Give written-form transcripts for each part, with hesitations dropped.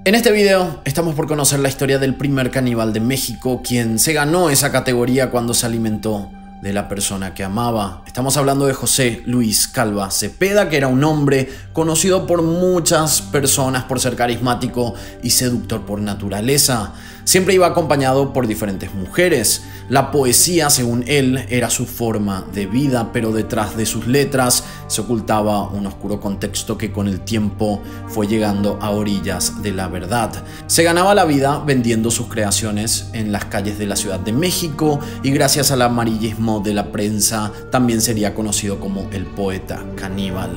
En este video estamos por conocer la historia del primer caníbal de México, quien se ganó esa categoría cuando se alimentó de la persona que amaba. Estamos hablando de José Luis Calva Cepeda, que era un hombre conocido por muchas personas por ser carismático y seductor por naturaleza. Siempre iba acompañado por diferentes mujeres. La poesía, según él, era su forma de vida, pero detrás de sus letras se ocultaba un oscuro contexto que con el tiempo fue llegando a orillas de la verdad. Se ganaba la vida vendiendo sus creaciones en las calles de la Ciudad de México y gracias al amarillismo de la prensa también sería conocido como el poeta caníbal.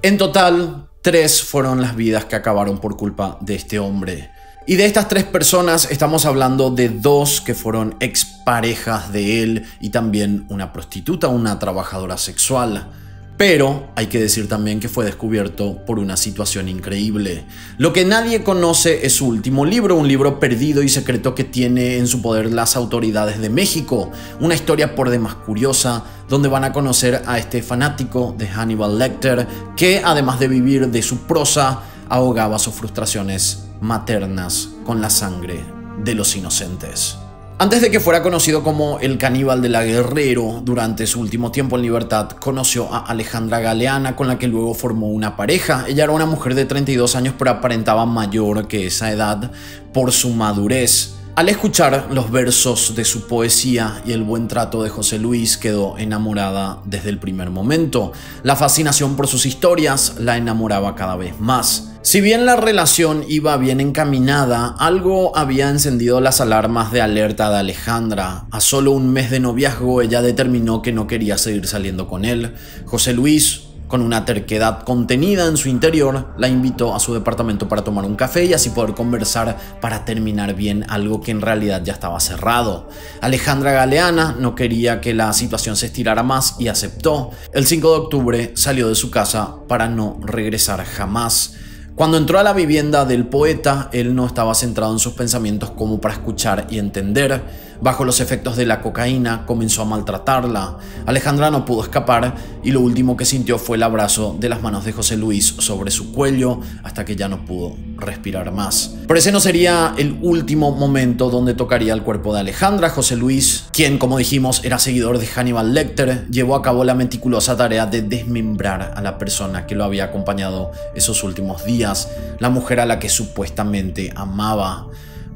En total, 3 fueron las vidas que acabaron por culpa de este hombre. Y de estas 3 personas estamos hablando de 2 que fueron exparejas de él y también una prostituta, una trabajadora sexual. Pero hay que decir también que fue descubierto por una situación increíble. Lo que nadie conoce es su último libro, un libro perdido y secreto que tiene en su poder las autoridades de México. Una historia por demás curiosa, donde van a conocer a este fanático de Hannibal Lecter, que además de vivir de su prosa, ahogaba sus frustraciones maternas con la sangre de los inocentes. Antes de que fuera conocido como el caníbal de la Guerrero, durante su último tiempo en libertad conoció a Alejandra Galeana, con la que luego formó una pareja. Ella era una mujer de 32 años, pero aparentaba mayor que esa edad por su madurez. Al escuchar los versos de su poesía y el buen trato de José Luis, quedó enamorada desde el primer momento. La fascinación por sus historias la enamoraba cada vez más. Si bien la relación iba bien encaminada, algo había encendido las alarmas de alerta de Alejandra. A solo un mes de noviazgo, ella determinó que no quería seguir saliendo con él. José Luis, con una terquedad contenida en su interior, la invitó a su departamento para tomar un café y así poder conversar para terminar bien algo que en realidad ya estaba cerrado. Alejandra Galeana no quería que la situación se estirara más y aceptó. El 5 de octubre salió de su casa para no regresar jamás. Cuando entró a la vivienda del poeta, él no estaba centrado en sus pensamientos como para escuchar y entender. Bajo los efectos de la cocaína, comenzó a maltratarla. Alejandra no pudo escapar y lo último que sintió fue el abrazo de las manos de José Luis sobre su cuello hasta que ya no pudo respirar más. Pero ese no sería el último momento donde tocaría el cuerpo de Alejandra. José Luis, quien como dijimos era seguidor de Hannibal Lecter, llevó a cabo la meticulosa tarea de desmembrar a la persona que lo había acompañado esos últimos días, la mujer a la que supuestamente amaba.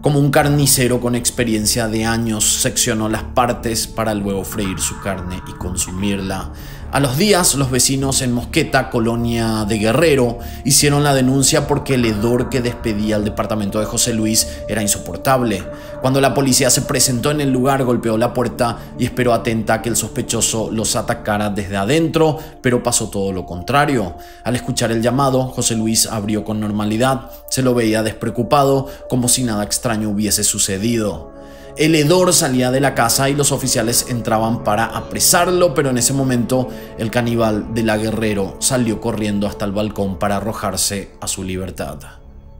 Como un carnicero con experiencia de años, seccionó las partes para luego freír su carne y consumirla. A los días, los vecinos en Mosqueta, colonia de Guerrero, hicieron la denuncia porque el hedor que despedía el departamento de José Luis era insoportable. Cuando la policía se presentó en el lugar, golpeó la puerta y esperó atenta a que el sospechoso los atacara desde adentro, pero pasó todo lo contrario. Al escuchar el llamado, José Luis abrió con normalidad, se lo veía despreocupado, como si nada extraño hubiese sucedido. El hedor salía de la casa y los oficiales entraban para apresarlo, pero en ese momento el caníbal de la Guerrero salió corriendo hasta el balcón para arrojarse a su libertad.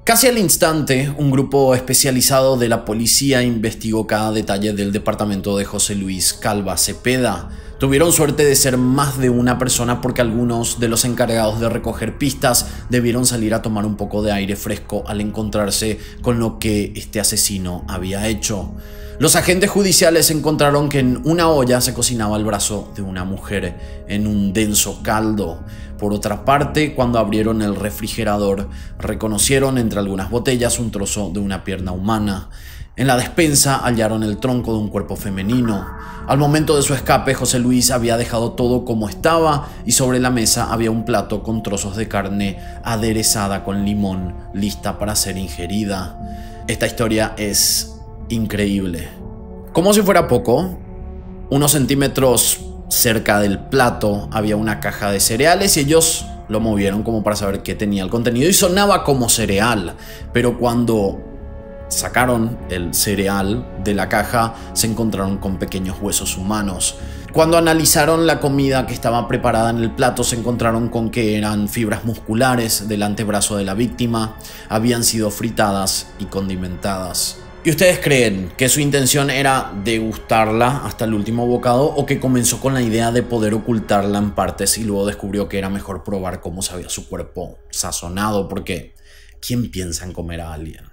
Casi al instante, un grupo especializado de la policía investigó cada detalle del departamento de José Luis Calva Cepeda. Tuvieron suerte de ser más de una persona porque algunos de los encargados de recoger pistas debieron salir a tomar un poco de aire fresco al encontrarse con lo que este asesino había hecho. Los agentes judiciales encontraron que en una olla se cocinaba el brazo de una mujer en un denso caldo. Por otra parte, cuando abrieron el refrigerador, reconocieron entre algunas botellas un trozo de una pierna humana. En la despensa hallaron el tronco de un cuerpo femenino. Al momento de su escape, José Luis había dejado todo como estaba y sobre la mesa había un plato con trozos de carne aderezada con limón, lista para ser ingerida. Esta historia es increíble. Como si fuera poco, unos centímetros cerca del plato había una caja de cereales y ellos lo movieron como para saber qué tenía el contenido y sonaba como cereal, pero cuando sacaron el cereal de la caja se encontraron con pequeños huesos humanos. Cuando analizaron la comida que estaba preparada en el plato se encontraron con que eran fibras musculares del antebrazo de la víctima, habían sido fritadas y condimentadas. ¿Y ustedes creen que su intención era degustarla hasta el último bocado o que comenzó con la idea de poder ocultarla en partes y luego descubrió que era mejor probar cómo sabía su cuerpo sazonado? Porque ¿quién piensa en comer a alguien?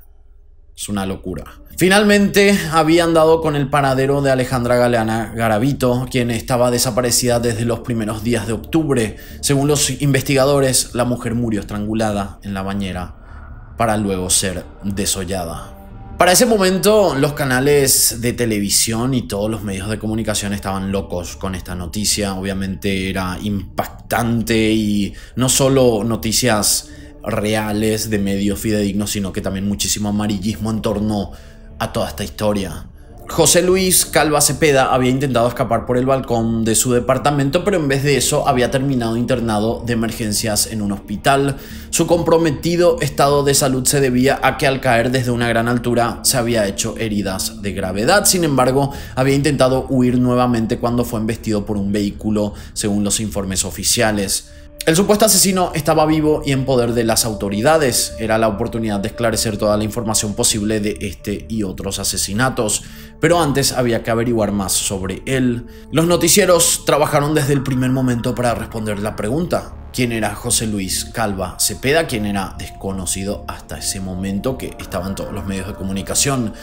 Es una locura. Finalmente habían dado con el paradero de Alejandra Galeana Garavito, quien estaba desaparecida desde los primeros días de octubre. Según los investigadores, la mujer murió estrangulada en la bañera para luego ser desollada. Para ese momento, los canales de televisión y todos los medios de comunicación estaban locos con esta noticia. Obviamente era impactante y no solo noticias reales de medios fidedignos, sino que también muchísimo amarillismo en torno a toda esta historia. José Luis Calva Cepeda había intentado escapar por el balcón de su departamento, pero en vez de eso había terminado internado de emergencias en un hospital. Su comprometido estado de salud se debía a que al caer desde una gran altura se había hecho heridas de gravedad. Sin embargo, había intentado huir nuevamente cuando fue embestido por un vehículo, según los informes oficiales. El supuesto asesino estaba vivo y en poder de las autoridades. Era la oportunidad de esclarecer toda la información posible de este y otros asesinatos, pero antes había que averiguar más sobre él. Los noticieros trabajaron desde el primer momento para responder la pregunta: ¿quién era José Luis Calva Cepeda? Quien era desconocido hasta ese momento, que estaba en todos los medios de comunicación.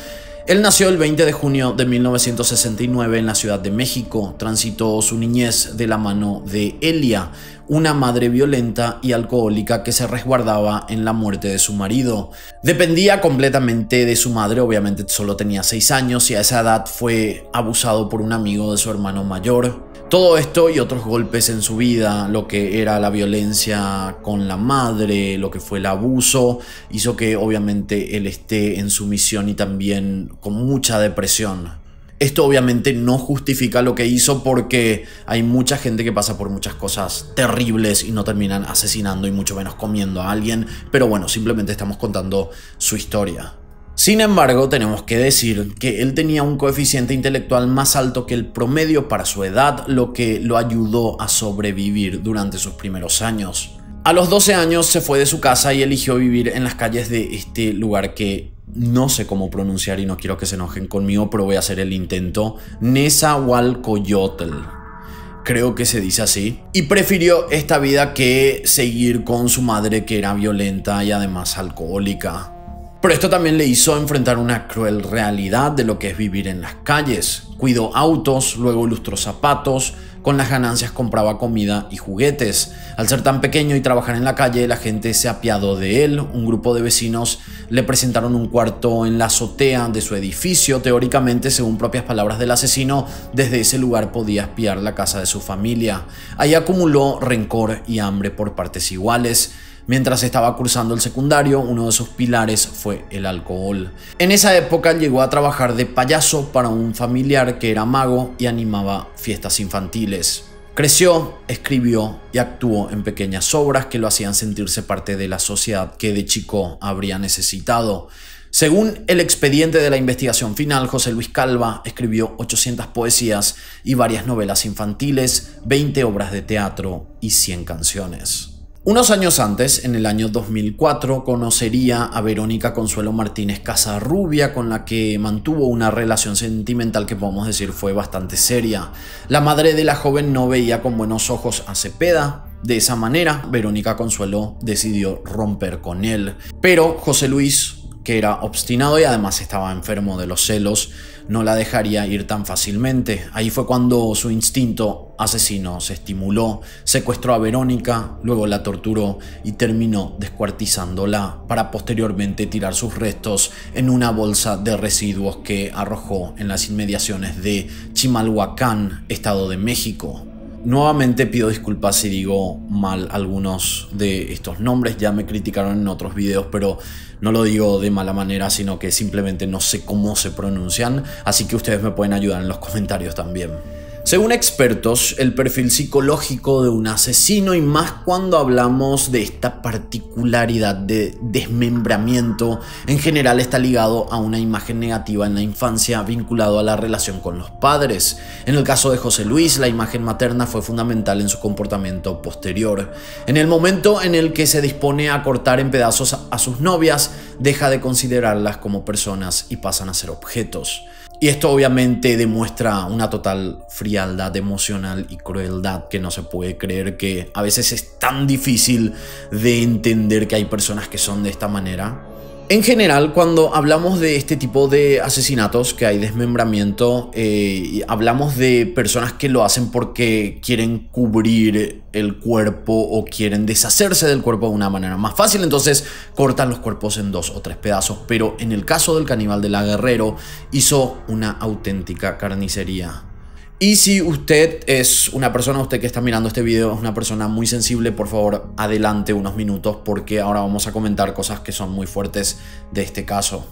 Él nació el 20 de junio de 1969 en la Ciudad de México. Transitó su niñez de la mano de Elia, una madre violenta y alcohólica que se resguardaba en la muerte de su marido. Dependía completamente de su madre, obviamente solo tenía 6 años y a esa edad fue abusado por un amigo de su hermano mayor. Todo esto y otros golpes en su vida, lo que era la violencia con la madre, lo que fue el abuso, hizo que obviamente él esté en sumisión y también con mucha depresión. Esto obviamente no justifica lo que hizo, porque hay mucha gente que pasa por muchas cosas terribles y no terminan asesinando y mucho menos comiendo a alguien, pero bueno, simplemente estamos contando su historia. Sin embargo, tenemos que decir que él tenía un coeficiente intelectual más alto que el promedio para su edad, lo que lo ayudó a sobrevivir durante sus primeros años. A los 12 años se fue de su casa y eligió vivir en las calles de este lugar que no sé cómo pronunciar y no quiero que se enojen conmigo, pero voy a hacer el intento: Nezahualcóyotl. Creo que se dice así. Y prefirió esta vida que seguir con su madre, que era violenta y además alcohólica. Pero esto también le hizo enfrentar una cruel realidad de lo que es vivir en las calles. Cuidó autos, luego lustró zapatos, con las ganancias compraba comida y juguetes. Al ser tan pequeño y trabajar en la calle, la gente se apiadó de él. Un grupo de vecinos le presentaron un cuarto en la azotea de su edificio. Teóricamente, según propias palabras del asesino, desde ese lugar podía espiar la casa de su familia. Ahí acumuló rencor y hambre por partes iguales. Mientras estaba cursando el secundario, uno de sus pilares fue el alcohol. En esa época llegó a trabajar de payaso para un familiar que era mago y animaba fiestas infantiles. Creció, escribió y actuó en pequeñas obras que lo hacían sentirse parte de la sociedad que de chico habría necesitado. Según el expediente de la investigación final, José Luis Calva escribió 800 poesías y varias novelas infantiles, 20 obras de teatro y 100 canciones. Unos años antes, en el año 2004, conocería a Verónica Consuelo Martínez Casarrubia, con la que mantuvo una relación sentimental que podemos decir fue bastante seria. La madre de la joven no veía con buenos ojos a Cepeda. De esa manera, Verónica Consuelo decidió romper con él. Pero José Luis, que era obstinado y además estaba enfermo de los celos, no la dejaría ir tan fácilmente. Ahí fue cuando su instinto asesino se estimuló, secuestró a Verónica, luego la torturó y terminó descuartizándola para posteriormente tirar sus restos en una bolsa de residuos que arrojó en las inmediaciones de Chimalhuacán, Estado de México. Nuevamente pido disculpas si digo mal algunos de estos nombres, ya me criticaron en otros videos, pero no lo digo de mala manera, sino que simplemente no sé cómo se pronuncian, así que ustedes me pueden ayudar en los comentarios también. Según expertos, el perfil psicológico de un asesino, y más cuando hablamos de esta particularidad de desmembramiento, en general está ligado a una imagen negativa en la infancia vinculado a la relación con los padres. En el caso de José Luis, la imagen materna fue fundamental en su comportamiento posterior. En el momento en el que se dispone a cortar en pedazos a sus novias, deja de considerarlas como personas y pasan a ser objetos. Y esto obviamente demuestra una total frialdad emocional y crueldad que no se puede creer, que a veces es tan difícil de entender que hay personas que son de esta manera. En general, cuando hablamos de este tipo de asesinatos, que hay desmembramiento, hablamos de personas que lo hacen porque quieren cubrir el cuerpo o quieren deshacerse del cuerpo de una manera más fácil, entonces cortan los cuerpos en 2 o 3 pedazos. Pero en el caso del caníbal de la Guerrero, hizo una auténtica carnicería. Y si usted es una persona, usted que está mirando este video es una persona muy sensible, por favor adelante unos minutos, porque ahora vamos a comentar cosas que son muy fuertes de este caso.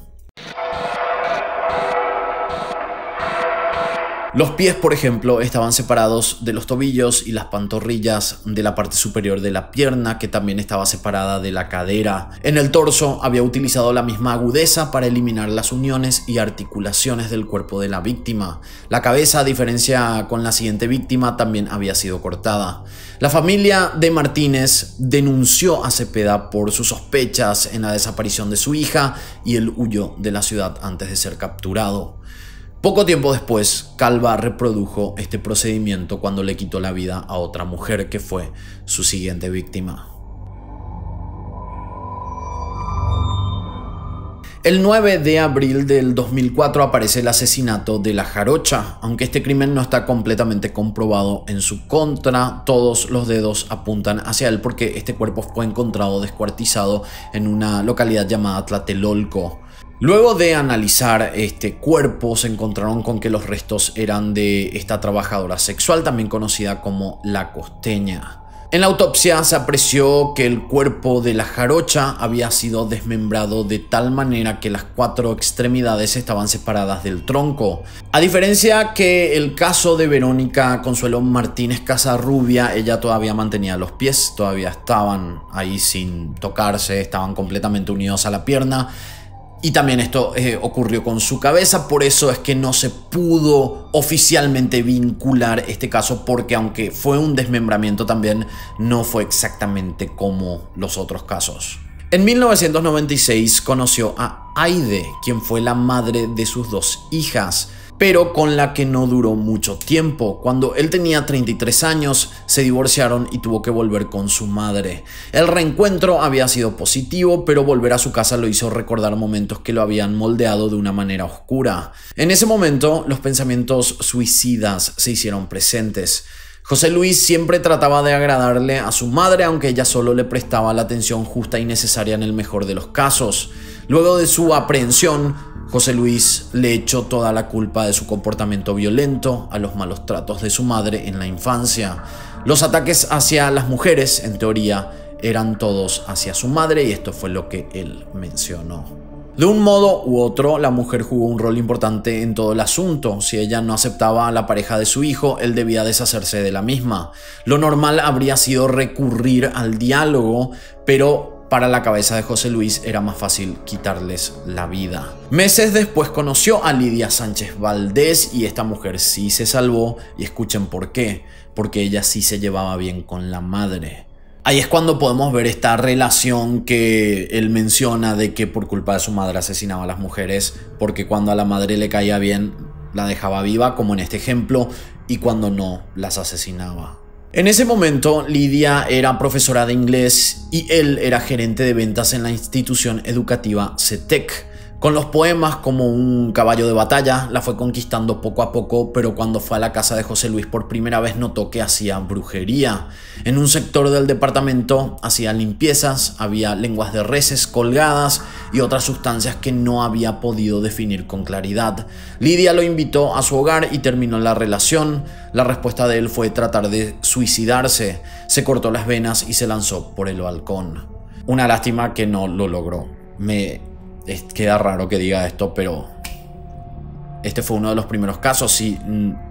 Los pies, por ejemplo, estaban separados de los tobillos y las pantorrillas de la parte superior de la pierna, que también estaba separada de la cadera. En el torso había utilizado la misma agudeza para eliminar las uniones y articulaciones del cuerpo de la víctima. La cabeza, a diferencia con la siguiente víctima, también había sido cortada. La familia de Martínez denunció a Cepeda por sus sospechas en la desaparición de su hija y él huyó de la ciudad antes de ser capturado. Poco tiempo después, Calva reprodujo este procedimiento cuando le quitó la vida a otra mujer que fue su siguiente víctima. El 9 de abril del 2004 aparece el asesinato de La Jarocha. Aunque este crimen no está completamente comprobado en su contra, todos los dedos apuntan hacia él porque este cuerpo fue encontrado descuartizado en una localidad llamada Tlatelolco. Luego de analizar este cuerpo, se encontraron con que los restos eran de esta trabajadora sexual, también conocida como La Costeña. En la autopsia se apreció que el cuerpo de La Jarocha había sido desmembrado de tal manera que las 4 extremidades estaban separadas del tronco. A diferencia que el caso de Verónica Consuelo Martínez Casarrubia, ella todavía mantenía los pies, todavía estaban ahí sin tocarse, estaban completamente unidos a la pierna. Y también esto ocurrió con su cabeza, por eso es que no se pudo oficialmente vincular este caso, porque aunque fue un desmembramiento también no fue exactamente como los otros casos. En 1996 conoció a Aide, quien fue la madre de sus 2 hijas, pero con la que no duró mucho tiempo. Cuando él tenía 33 años, se divorciaron y tuvo que volver con su madre. El reencuentro había sido positivo, pero volver a su casa lo hizo recordar momentos que lo habían moldeado de una manera oscura. En ese momento, los pensamientos suicidas se hicieron presentes. José Luis siempre trataba de agradarle a su madre, aunque ella solo le prestaba la atención justa y necesaria en el mejor de los casos. Luego de su aprehensión, José Luis le echó toda la culpa de su comportamiento violento a los malos tratos de su madre en la infancia. Los ataques hacia las mujeres, en teoría, eran todos hacia su madre, y esto fue lo que él mencionó. De un modo u otro, la mujer jugó un rol importante en todo el asunto. Si ella no aceptaba a la pareja de su hijo, él debía deshacerse de la misma. Lo normal habría sido recurrir al diálogo, pero para la cabeza de José Luis era más fácil quitarles la vida. Meses después conoció a Lidia Sánchez Valdés y esta mujer sí se salvó, y escuchen por qué. Porque ella sí se llevaba bien con la madre. Ahí es cuando podemos ver esta relación que él menciona de que por culpa de su madre asesinaba a las mujeres, porque cuando a la madre le caía bien la dejaba viva, como en este ejemplo, y cuando no, las asesinaba. En ese momento, Lidia era profesora de inglés y él era gerente de ventas en la institución educativa CETEC. Con los poemas como un caballo de batalla, la fue conquistando poco a poco, pero cuando fue a la casa de José Luis por primera vez notó que hacía brujería. En un sector del departamento hacía limpiezas, había lenguas de reses colgadas y otras sustancias que no había podido definir con claridad. Lidia lo invitó a su hogar y terminó la relación. La respuesta de él fue tratar de suicidarse. Se cortó las venas y se lanzó por el balcón. Una lástima que no lo logró. Queda raro que diga esto, pero este fue uno de los primeros casos. Si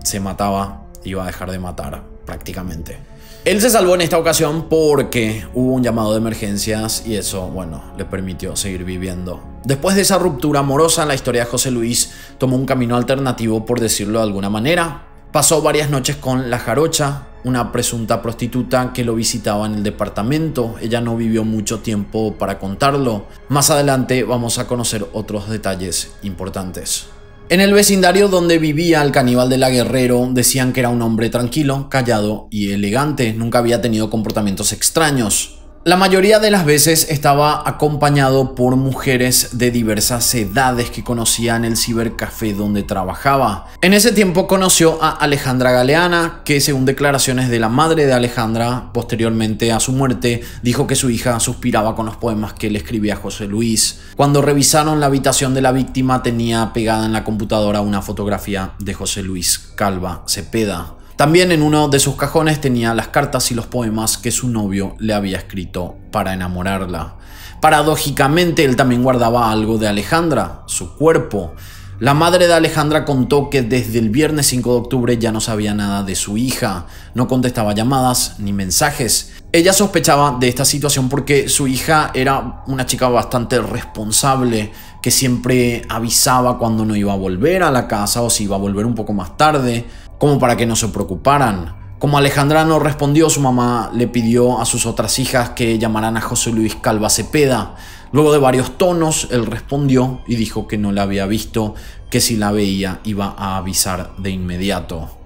se mataba iba a dejar de matar prácticamente. Él se salvó en esta ocasión porque hubo un llamado de emergencias y eso, bueno, le permitió seguir viviendo. Después de esa ruptura amorosa, la historia de José Luis tomó un camino alternativo, por decirlo de alguna manera. Pasó varias noches con La Jarocha, una presunta prostituta que lo visitaba en el departamento. Ella no vivió mucho tiempo para contarlo. Más adelante vamos a conocer otros detalles importantes. En el vecindario donde vivía el caníbal de la Guerrero decían que era un hombre tranquilo, callado y elegante. Nunca había tenido comportamientos extraños. La mayoría de las veces estaba acompañado por mujeres de diversas edades que conocía en el cibercafé donde trabajaba. En ese tiempo conoció a Alejandra Galeana, que según declaraciones de la madre de Alejandra, posteriormente a su muerte, dijo que su hija suspiraba con los poemas que le escribía a José Luis. Cuando revisaron la habitación de la víctima, tenía pegada en la computadora una fotografía de José Luis Calva Cepeda. También en uno de sus cajones tenía las cartas y los poemas que su novio le había escrito para enamorarla. Paradójicamente, él también guardaba algo de Alejandra, su cuerpo. La madre de Alejandra contó que desde el viernes 5 de octubre ya no sabía nada de su hija, no contestaba llamadas ni mensajes. Ella sospechaba de esta situación porque su hija era una chica bastante responsable, que siempre avisaba cuando no iba a volver a la casa o si iba a volver un poco más tarde, como para que no se preocuparan. Como Alejandra no respondió, su mamá le pidió a sus otras hijas que llamaran a José Luis Calva Cepeda. Luego de varios tonos, él respondió y dijo que no la había visto, que si la veía iba a avisar de inmediato.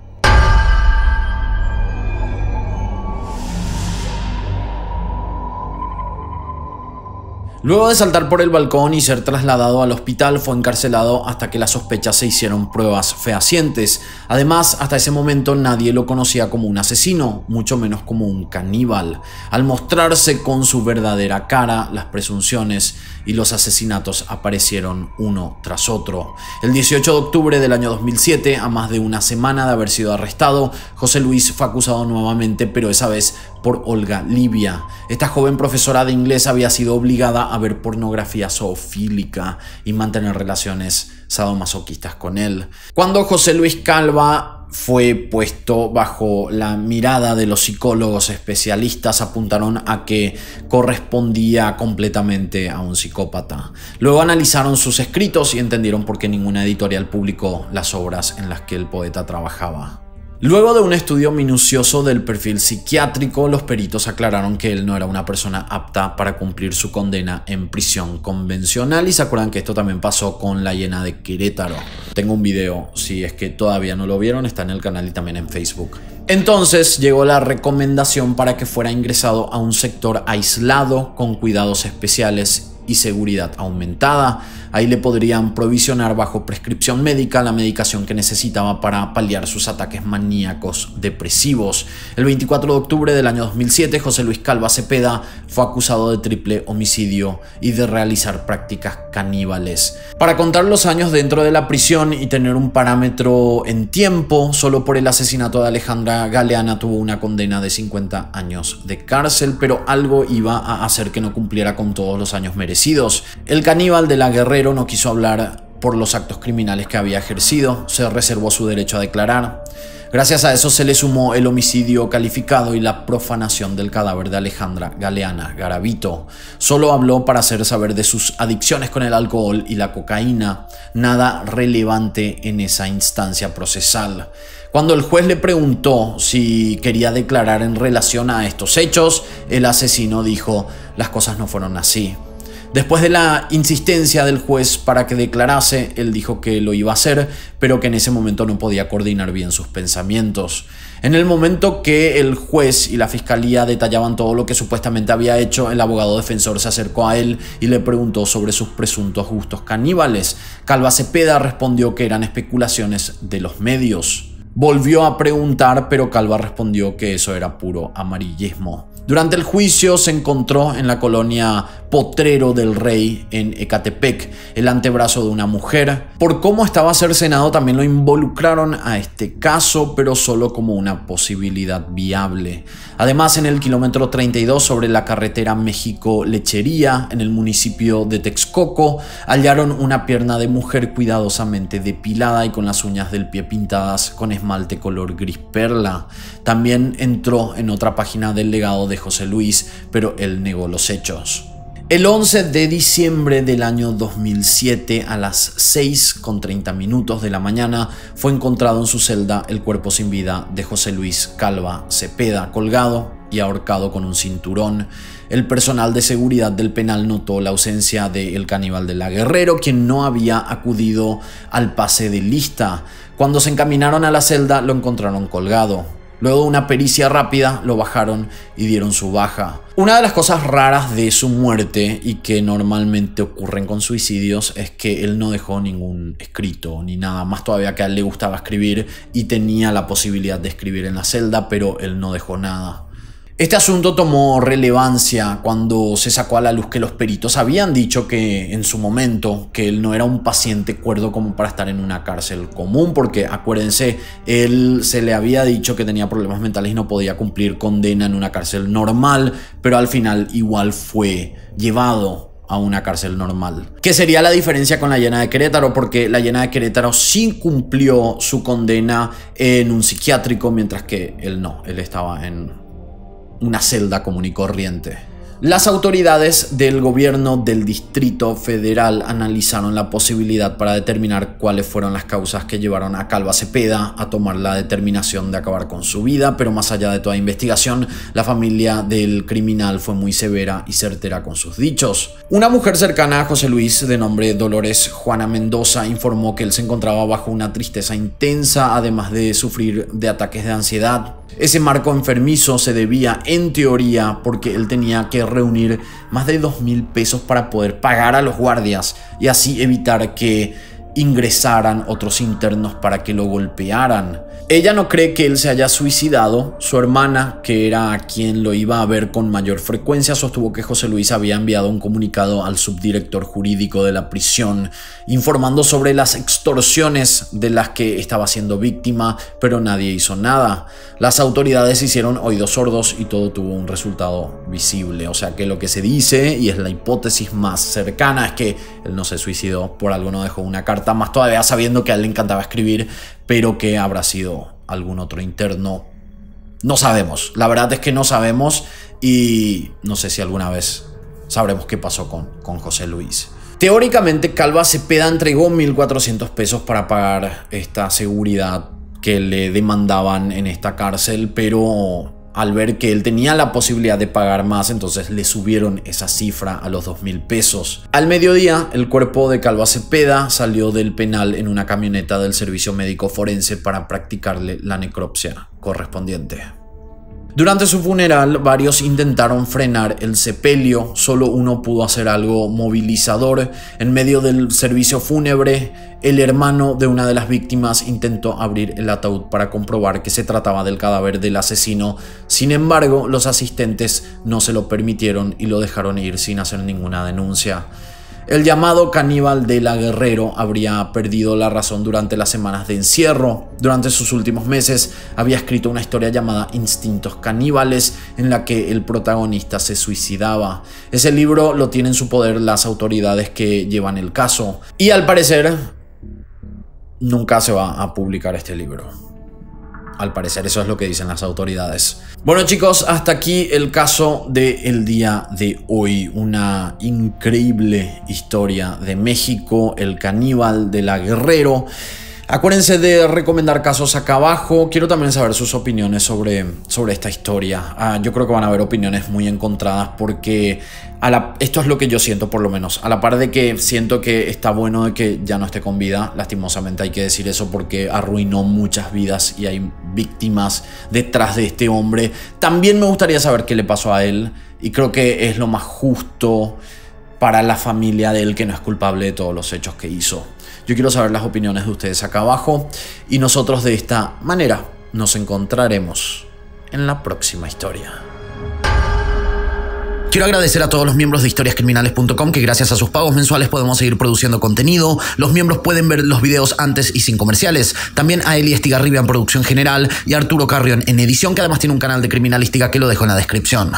Luego de saltar por el balcón y ser trasladado al hospital, fue encarcelado hasta que las sospechas se hicieron pruebas fehacientes. Además, hasta ese momento nadie lo conocía como un asesino, mucho menos como un caníbal. Al mostrarse con su verdadera cara, las presunciones y los asesinatos aparecieron uno tras otro. El 18 de octubre del año 2007, a más de una semana de haber sido arrestado, José Luis fue acusado nuevamente, pero esa vez por Olga Livia. Esta joven profesora de inglés había sido obligada a ver pornografía zoofílica y mantener relaciones sadomasoquistas con él. Cuando José Luis Calva fue puesto bajo la mirada de los psicólogos especialistas, apuntaron a que correspondía completamente a un psicópata. Luego analizaron sus escritos y entendieron por qué ninguna editorial publicó las obras en las que el poeta trabajaba. Luego de un estudio minucioso del perfil psiquiátrico, los peritos aclararon que él no era una persona apta para cumplir su condena en prisión convencional, y se acuerdan que esto también pasó con la hiena de Querétaro. Tengo un video, si es que todavía no lo vieron, está en el canal y también en Facebook. Entonces llegó la recomendación para que fuera ingresado a un sector aislado con cuidados especiales y seguridad aumentada. Ahí le podrían provisionar bajo prescripción médica la medicación que necesitaba para paliar sus ataques maníacos depresivos. El 24 de octubre del año 2007, José Luis Calva Cepeda fue acusado de triple homicidio y de realizar prácticas caníbales. Para contar los años dentro de la prisión y tener un parámetro en tiempo, solo por el asesinato de Alejandra Galeana tuvo una condena de 50 años de cárcel, pero algo iba a hacer que no cumpliera con todos los años merecidos. El caníbal de la Guerrero no quiso hablar por los actos criminales que había ejercido, se reservó su derecho a declarar. Gracias a eso se le sumó el homicidio calificado y la profanación del cadáver de Alejandra Galeana Garavito. Solo habló para hacer saber de sus adicciones con el alcohol y la cocaína, nada relevante en esa instancia procesal. Cuando el juez le preguntó si quería declarar en relación a estos hechos, el asesino dijo: "Las cosas no fueron así". Después de la insistencia del juez para que declarase, él dijo que lo iba a hacer, pero que en ese momento no podía coordinar bien sus pensamientos. En el momento que el juez y la fiscalía detallaban todo lo que supuestamente había hecho, el abogado defensor se acercó a él y le preguntó sobre sus presuntos gustos caníbales. Calva Cepeda respondió que eran especulaciones de los medios. Volvió a preguntar, pero Calva respondió que eso era puro amarillismo. Durante el juicio se encontró en la colonia Potrero del Rey en Ecatepec el antebrazo de una mujer. Por cómo estaba cercenado también lo involucraron a este caso, pero solo como una posibilidad viable. Además, en el kilómetro 32 sobre la carretera México-Lechería, en el municipio de Texcoco, hallaron una pierna de mujer cuidadosamente depilada y con las uñas del pie pintadas con esmalte color gris perla. También entró en otra página del legado de José Luis, pero él negó los hechos. El 11 de diciembre del año 2007 a las 6:30 de la mañana fue encontrado en su celda el cuerpo sin vida de José Luis Calva Cepeda, colgado y ahorcado con un cinturón. El personal de seguridad del penal notó la ausencia del caníbal de la Guerrero, quien no había acudido al pase de lista. Cuando se encaminaron a la celda lo encontraron colgado. Luego de una pericia rápida lo bajaron y dieron su baja. Una de las cosas raras de su muerte y que normalmente ocurren con suicidios es que él no dejó ningún escrito ni nada. Más todavía que a él le gustaba escribir y tenía la posibilidad de escribir en la celda, pero él no dejó nada. Este asunto tomó relevancia cuando se sacó a la luz que los peritos habían dicho que en su momento que él no era un paciente cuerdo como para estar en una cárcel común, porque acuérdense, él se le había dicho que tenía problemas mentales y no podía cumplir condena en una cárcel normal, pero al final igual fue llevado a una cárcel normal. ¿Qué sería la diferencia con la Llena de Querétaro? Porque la Llena de Querétaro sí cumplió su condena en un psiquiátrico, mientras que él no, él estaba en una celda común y corriente. Las autoridades del gobierno del Distrito Federal analizaron la posibilidad para determinar cuáles fueron las causas que llevaron a Calva Cepeda a tomar la determinación de acabar con su vida, pero más allá de toda investigación, la familia del criminal fue muy severa y certera con sus dichos. Una mujer cercana a José Luis, de nombre Dolores Juana Mendoza, informó que él se encontraba bajo una tristeza intensa, además de sufrir de ataques de ansiedad. Ese marco enfermizo se debía, en teoría, porque él tenía que reunir más de 2.000 pesos para poder pagar a los guardias y así evitar que ingresaran otros internos para que lo golpearan. Ella no cree que él se haya suicidado. Su hermana, que era quien lo iba a ver con mayor frecuencia, sostuvo que José Luis había enviado un comunicado al subdirector jurídico de la prisión informando sobre las extorsiones de las que estaba siendo víctima, pero nadie hizo nada. Las autoridades hicieron oídos sordos y todo tuvo un resultado visible. O sea que lo que se dice, y es la hipótesis más cercana, es que él no se suicidó, por algo no dejó una carta, más todavía sabiendo que a él le encantaba escribir, pero que habrá sido algún otro interno. No sabemos, la verdad es que no sabemos y no sé si alguna vez sabremos qué pasó con José Luis. Teóricamente Calva Cepeda entregó 1.400 pesos para pagar esta seguridad que le demandaban en esta cárcel, pero al ver que él tenía la posibilidad de pagar más, entonces le subieron esa cifra a los 2.000 pesos. Al mediodía, el cuerpo de Calva Cepeda salió del penal en una camioneta del servicio médico forense para practicarle la necropsia correspondiente. Durante su funeral, varios intentaron frenar el sepelio, solo uno pudo hacer algo movilizador. En medio del servicio fúnebre, el hermano de una de las víctimas intentó abrir el ataúd para comprobar que se trataba del cadáver del asesino. Sin embargo, los asistentes no se lo permitieron y lo dejaron ir sin hacer ninguna denuncia. El llamado caníbal de la Guerrero habría perdido la razón durante las semanas de encierro. Durante sus últimos meses había escrito una historia llamada Instintos Caníbales, en la que el protagonista se suicidaba. Ese libro lo tienen en su poder las autoridades que llevan el caso. Y al parecer nunca se va a publicar este libro. Al parecer eso es lo que dicen las autoridades. Bueno chicos, hasta aquí el caso del día de hoy. Una increíble historia de México, el caníbal de la Guerrero. Acuérdense de recomendar casos acá abajo. Quiero también saber sus opiniones sobre esta historia. Yo creo que van a haber opiniones muy encontradas porque esto es lo que yo siento, por lo menos. A la par de que siento que está bueno de que ya no esté con vida, lastimosamente hay que decir eso porque arruinó muchas vidas y hay víctimas detrás de este hombre. También me gustaría saber qué le pasó a él y creo que es lo más justo para la familia de él, que no es culpable de todos los hechos que hizo. Yo quiero saber las opiniones de ustedes acá abajo y nosotros de esta manera nos encontraremos en la próxima historia. Quiero agradecer a todos los miembros de historiascriminales.com que gracias a sus pagos mensuales podemos seguir produciendo contenido. Los miembros pueden ver los videos antes y sin comerciales. También a Eli Estigarribia en producción general y a Arturo Carrión en edición, que además tiene un canal de criminalística que lo dejo en la descripción.